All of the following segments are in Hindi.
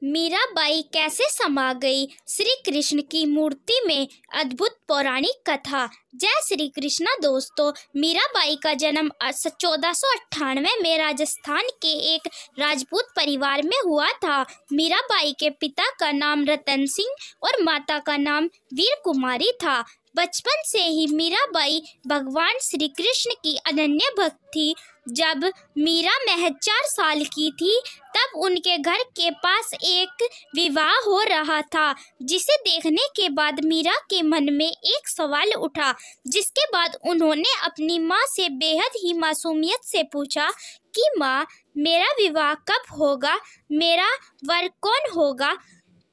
मीराबाई कैसे समा गई श्री कृष्ण की मूर्ति में। अद्भुत पौराणिक कथा। जय श्री कृष्णा दोस्तों, मीराबाई का जन्म 1498 में राजस्थान के एक राजपूत परिवार में हुआ था। मीराबाई के पिता का नाम रतन सिंह और माता का नाम वीर कुमारी था। बचपन से ही मीराबाई भगवान श्री कृष्ण की अनन्य भक्त थी। जब मीरा महज 4 साल की थी तब उनके घर के पास एक विवाह हो रहा था, जिसे देखने के बाद मीरा के मन में एक सवाल उठा, जिसके बाद उन्होंने अपनी माँ से बेहद ही मासूमियत से पूछा कि माँ, मेरा विवाह कब होगा, मेरा वर कौन होगा।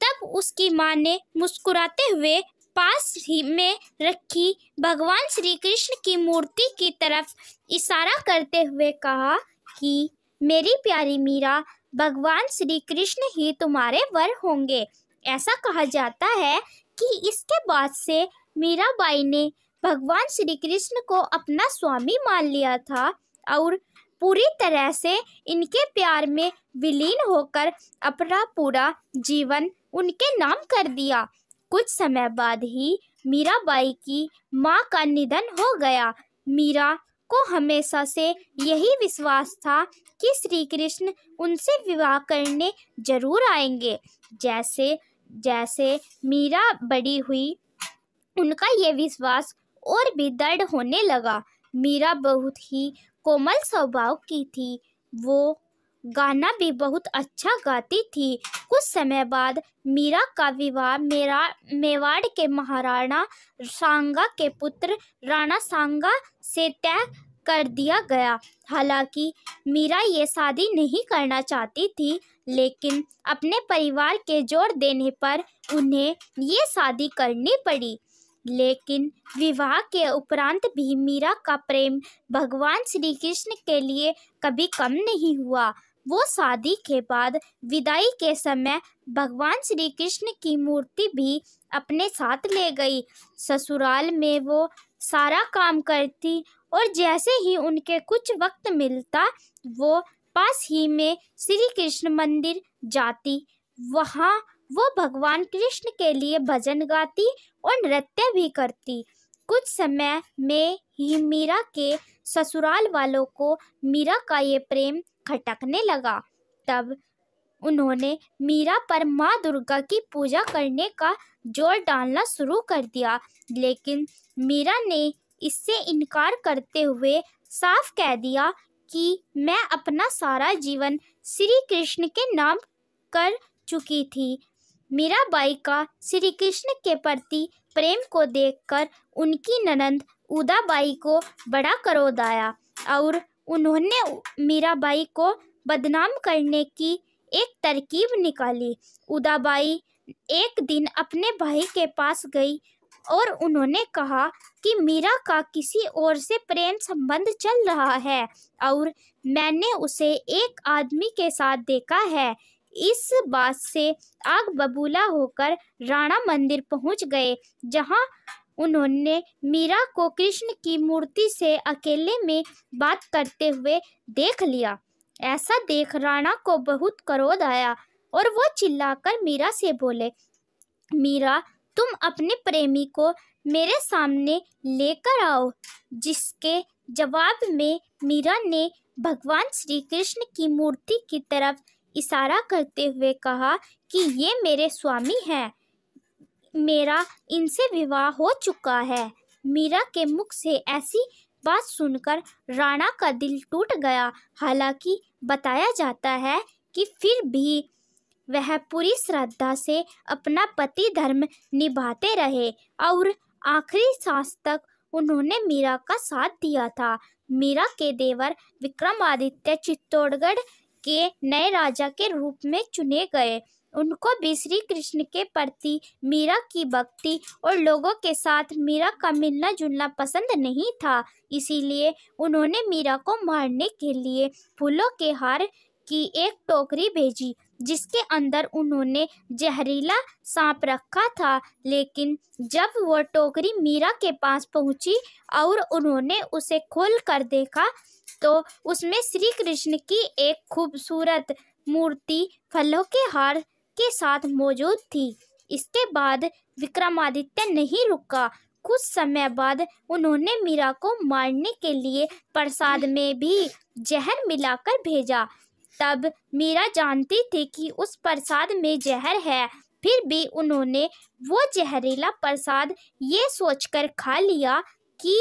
तब उसकी माँ ने मुस्कुराते हुए पास ही में रखी भगवान श्री कृष्ण की मूर्ति की तरफ इशारा करते हुए कहा कि मेरी प्यारी मीरा, भगवान श्री कृष्ण ही तुम्हारे वर होंगे। ऐसा कहा जाता है कि इसके बाद से मीराबाई ने भगवान श्री कृष्ण को अपना स्वामी मान लिया था और पूरी तरह से इनके प्यार में विलीन होकर अपना पूरा जीवन उनके नाम कर दिया। कुछ समय बाद ही मीराबाई की माँ का निधन हो गया। मीरा को हमेशा से यही विश्वास था कि श्री कृष्ण उनसे विवाह करने जरूर आएंगे। जैसे जैसे मीरा बड़ी हुई, उनका ये विश्वास और भी दृढ़ होने लगा। मीरा बहुत ही कोमल स्वभाव की थी। वो गाना भी बहुत अच्छा गाती थी। कुछ समय बाद मीरा का विवाह मेवाड़ के महाराणा सांगा के पुत्र राणा सांगा से तय कर दिया गया। हालांकि मीरा ये शादी नहीं करना चाहती थी, लेकिन अपने परिवार के जोर देने पर उन्हें ये शादी करनी पड़ी। लेकिन विवाह के उपरांत भी मीरा का प्रेम भगवान श्री कृष्ण के लिए कभी कम नहीं हुआ। वो शादी के बाद विदाई के समय भगवान श्री कृष्ण की मूर्ति भी अपने साथ ले गई। ससुराल में वो सारा काम करती और जैसे ही उनके कुछ वक्त मिलता वो पास ही में श्री कृष्ण मंदिर जाती। वहाँ वो भगवान कृष्ण के लिए भजन गाती और नृत्य भी करती। कुछ समय में ही मीरा के ससुराल वालों को मीरा का ये प्रेम खटकने लगा। तब उन्होंने मीरा पर माँ दुर्गा की पूजा करने का जोर डालना शुरू कर दिया, लेकिन मीरा ने इससे इनकार करते हुए साफ कह दिया कि मैं अपना सारा जीवन श्री कृष्ण के नाम कर चुकी थी। मीराबाई का श्री कृष्ण के प्रति प्रेम को देखकर उनकी ननंद उदाबाई को बड़ा क्रोध आया और उन्होंने मीराबाई को बदनाम करने की एक तरकीब निकाली। उदाबाई एक दिन अपने भाई के पास गई और उन्होंने कहा कि मीरा का किसी और से प्रेम संबंध चल रहा है और मैंने उसे एक आदमी के साथ देखा है। इस बात से आग बबूला होकर राणा मंदिर पहुंच गए, जहां उन्होंने मीरा को कृष्ण की मूर्ति से अकेले में बात करते हुए देख लिया। ऐसा देख राणा को बहुत क्रोध आया और वो चिल्लाकर मीरा से बोले, मीरा, तुम अपने प्रेमी को मेरे सामने लेकर आओ। जिसके जवाब में मीरा ने भगवान श्री कृष्ण की मूर्ति की तरफ इशारा करते हुए कहा कि ये मेरे स्वामी हैं, मेरा इनसे विवाह हो चुका है। मीरा के मुख से ऐसी बात सुनकर राणा का दिल टूट गया। हालांकि बताया जाता है कि फिर भी वह पूरी श्रद्धा से अपना पति धर्म निभाते रहे और आखिरी सांस तक उन्होंने मीरा का साथ दिया था। मीरा के देवर विक्रमादित्य चित्तौड़गढ़ के नए राजा के रूप में चुने गए। उनको भी श्री कृष्ण के प्रति मीरा की भक्ति और लोगों के साथ मीरा का मिलना जुलना पसंद नहीं था, इसीलिए उन्होंने मीरा को मारने के लिए फूलों के हार की एक टोकरी भेजी, जिसके अंदर उन्होंने जहरीला सांप रखा था। लेकिन जब वो टोकरी मीरा के पास पहुंची और उन्होंने उसे खोल कर देखा तो उसमें श्री कृष्ण की एक खूबसूरत मूर्ति फलों के हार के साथ मौजूद थी। इसके बाद विक्रमादित्य नहीं रुका। कुछ समय बाद उन्होंने मीरा को मारने के लिए प्रसाद में भी जहर मिलाकर भेजा। तब मीरा जानती थी कि उस प्रसाद में जहर है, फिर भी उन्होंने वो जहरीला प्रसाद ये सोचकर खा लिया कि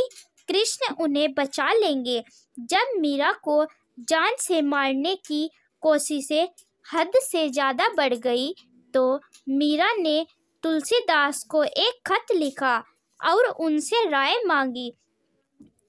कृष्ण उन्हें बचा लेंगे। जब मीरा को जान से मारने की कोशिशें हद से ज़्यादा बढ़ गई तो मीरा ने तुलसीदास को एक खत लिखा और उनसे राय मांगी,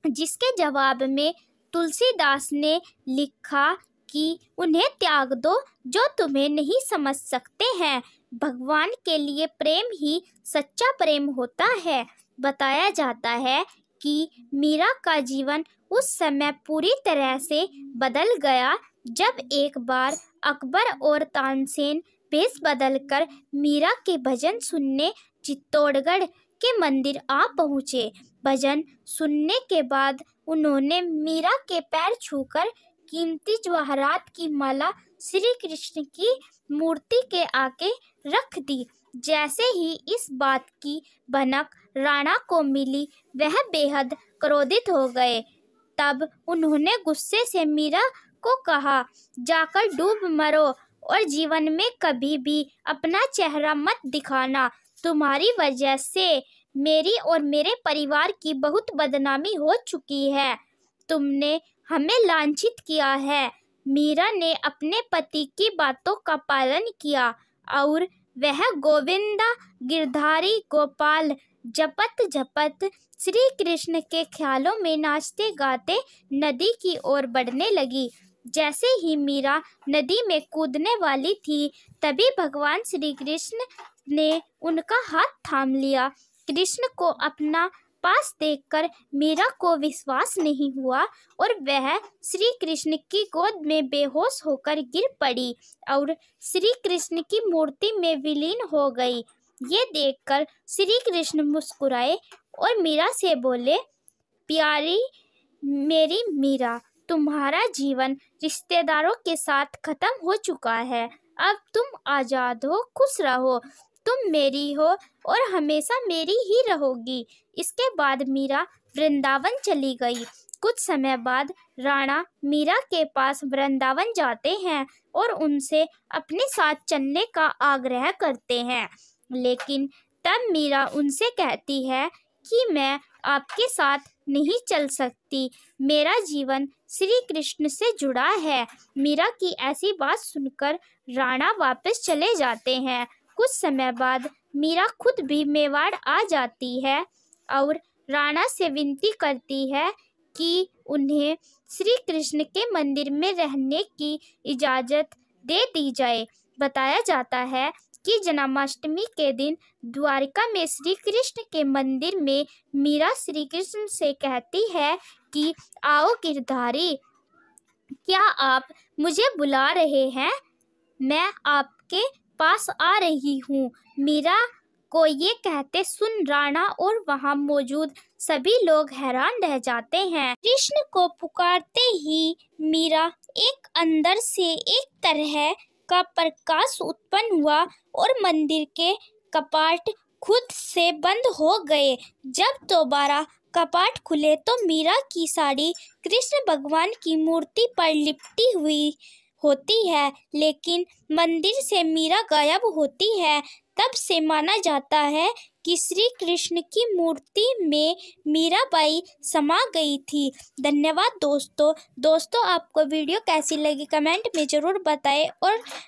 जिसके जवाब में तुलसीदास ने लिखा कि उन्हें त्याग दो जो तुम्हें नहीं समझ सकते हैं। भगवान के लिए प्रेम ही सच्चा प्रेम होता है। बताया जाता है कि मीरा का जीवन उस समय पूरी तरह से बदल गया जब एक बार अकबर और तानसेन भेष बदलकर मीरा के भजन सुनने चित्तौड़गढ़ के मंदिर आ पहुँचे। भजन सुनने के बाद उन्होंने मीरा के पैर छूकर कीमती जवाहरात की माला श्री कृष्ण की मूर्ति के आगे रख दी। जैसे ही इस बात की भनक राणा को मिली, वह बेहद क्रोधित हो गए। तब उन्होंने गुस्से से मीरा को कहा, जाकर डूब मरो और जीवन में कभी भी अपना चेहरा मत दिखाना। तुम्हारी वजह से मेरी और मेरे परिवार की बहुत बदनामी हो चुकी है। तुमने हमें लांछित किया है। मीरा ने अपने पति की बातों का पालन किया और वह गोविंदा गिरधारी गोपाल जपत जपत श्री कृष्ण के ख्यालों में नाचते गाते नदी की ओर बढ़ने लगी। जैसे ही मीरा नदी में कूदने वाली थी, तभी भगवान श्री कृष्ण ने उनका हाथ थाम लिया। कृष्ण को अपना पास देखकर मीरा को विश्वास नहीं हुआ और वह श्री कृष्ण की गोद में बेहोश होकर गिर पड़ी और श्री कृष्ण की मूर्ति में विलीन हो गई। ये देखकर श्री कृष्ण मुस्कुराए और मीरा से बोले, प्यारी मेरी मीरा, तुम्हारा जीवन रिश्तेदारों के साथ खत्म हो चुका है। अब तुम आज़ाद हो, खुश रहो। तुम मेरी हो और हमेशा मेरी ही रहोगी। इसके बाद मीरा वृंदावन चली गई। कुछ समय बाद राणा मीरा के पास वृंदावन जाते हैं और उनसे अपने साथ चलने का आग्रह करते हैं, लेकिन तब मीरा उनसे कहती है कि मैं आपके साथ नहीं चल सकती, मेरा जीवन श्री कृष्ण से जुड़ा है। मीरा की ऐसी बात सुनकर राणा वापस चले जाते हैं। कुछ समय बाद मीरा खुद भी मेवाड़ आ जाती है और राणा से विनती करती है कि उन्हें श्री कृष्ण के मंदिर में रहने की इजाज़त दे दी जाए। बताया जाता है कि जन्माष्टमी के दिन द्वारिका में श्री कृष्ण के मंदिर में मीरा श्री कृष्ण से कहती है कि आओ गिरधारी, क्या आप मुझे बुला रहे हैं? मैं आपके पास आ रही हूँ। मीरा को ये कहते सुन राणा और वहाँ मौजूद सभी लोग हैरान रह जाते हैं। कृष्ण को पुकारते ही मीरा एक अंदर से एक तरह का प्रकाश उत्पन्न हुआ और मंदिर के कपाट खुद से बंद हो गए। जब दोबारा कपाट खुले तो मीरा की साड़ी कृष्ण भगवान की मूर्ति पर लिपटी हुई होती है, लेकिन मंदिर से मीरा गायब होती है। तब से माना जाता है कि श्री कृष्ण की मूर्ति में मीराबाई समा गई थी। धन्यवाद दोस्तों। आपको वीडियो कैसी लगी कमेंट में ज़रूर बताएं और